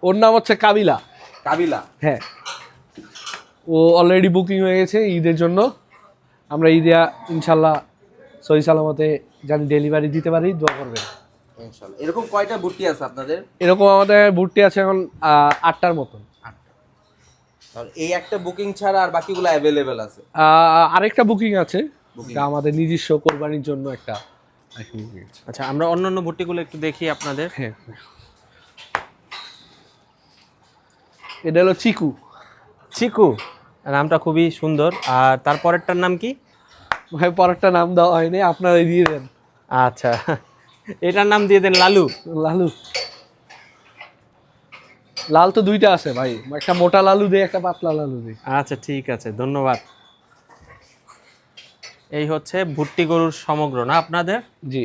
ওর নাম হচ্ছে কাবিলা। কাবিলা, হ্যাঁ, ও অলরেডি বুকিং হয়ে গেছে ঈদের জন্য। আমরা ঈদে ইনশাল্লাহ সহি সালামতে জানি ডেলিভারি দিতে পারি, দোয়া করবেন ইনশাআল্লাহ। এরকম কয়টা ভুট্টি আছে আপনাদের? এরকম আমাদের ভুট্টি আছে এখন 8টার মতন। আর এই একটা বুকিং ছাড়া আর বাকিগুলো অ্যাভেলেবেল আছে? আরেকটা বুকিং আছে, এটা আমাদের নিজস্ব কোরবানির জন্য একটা booking আছে। আচ্ছা, আমরা অন্যান্য ভুট্টিগুলো একটু দেখি আপনাদের। হ্যাঁ, এটা হলো চিকু। চিকু, নামটা খুবই সুন্দর। আর তারপরেরটার নাম কি? ভাই পরেরটা নাম দেওয়া হয়নি, আপনারাই দিয়ে দেন। আচ্ছা, এটার নাম দিয়ে দেন লালু। লালু, লাল তো দুইটা আছে ভাই, একটা মোটা লালু দেই, একটা পাতলা লালু দেই। আচ্ছা ঠিক আছে, ধন্যবাদ। এই হচ্ছে ভুট্টি গরুর সমগ্র না আপনাদের? জি।